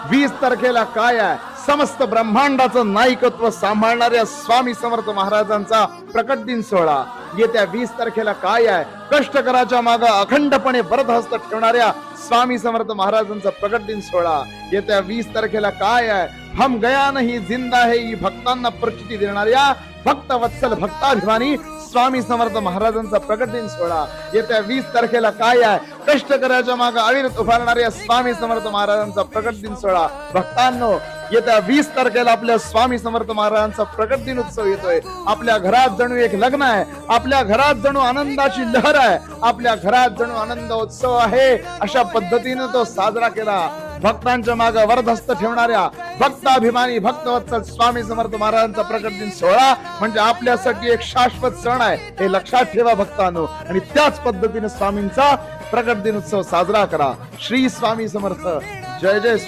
20 तारखेला काय आहे? समस्त ब्रह्मांडाचं नायकत्व सांभाळणाऱ्या स्वामी समर्थ महाराजांचा प्रकट दिन सोहळा. येत्या 20 तारखेला काय आहे? कष्टकराच्या मागे अखंडपणे वरदहस्त ठेवणाऱ्या स्वामी समर्थ महाराजांचा प्रकट दिन सोहळा. येत्या 20 तारखेला काय आहे? हम गया नहीं जिंदा है ही भक्तांना प्रचिती देणाऱ्या भक्त वत्सल भक्ताभिमानी स्वामी समर्थ महाराजांचा प्रकट दिन सोहळा. येत्या 20 तारखेला काय आहे? कष्टकऱ्याच्या मागे अविरत उभारणाऱ्या स्वामी समर्थ महाराजांचा प्रकट दिन सोहळा. भक्तांनो, येत्या 20 तारखेला आपल्या स्वामी समर्थ महाराजांचा प्रकट दिन उत्सव येतोय. आपल्या घरात जणू एक लग्न आहे, आपल्या घरात जणू आनंदाची लहर आहे, आपल्या घरात जणू आनंद उत्सव आहे. अशा पद्धतीने तो साजरा केला. भक्तांच्या मागे वरदहस्त ठेवणाऱ्या भक्ताभिमानी भक्तवत्सल स्वामी समर्थ महाराजांचा प्रकट दिन सोहळा म्हणजे आपल्यासाठी एक शाश्वत सण आहे, हे लक्षात ठेवा भक्तांनो. आणि त्याच पद्धतीने स्वामींचा प्रकट दिन उत्सव साजरा करा. श्री स्वामी समर्थ. जय जय स्वामी.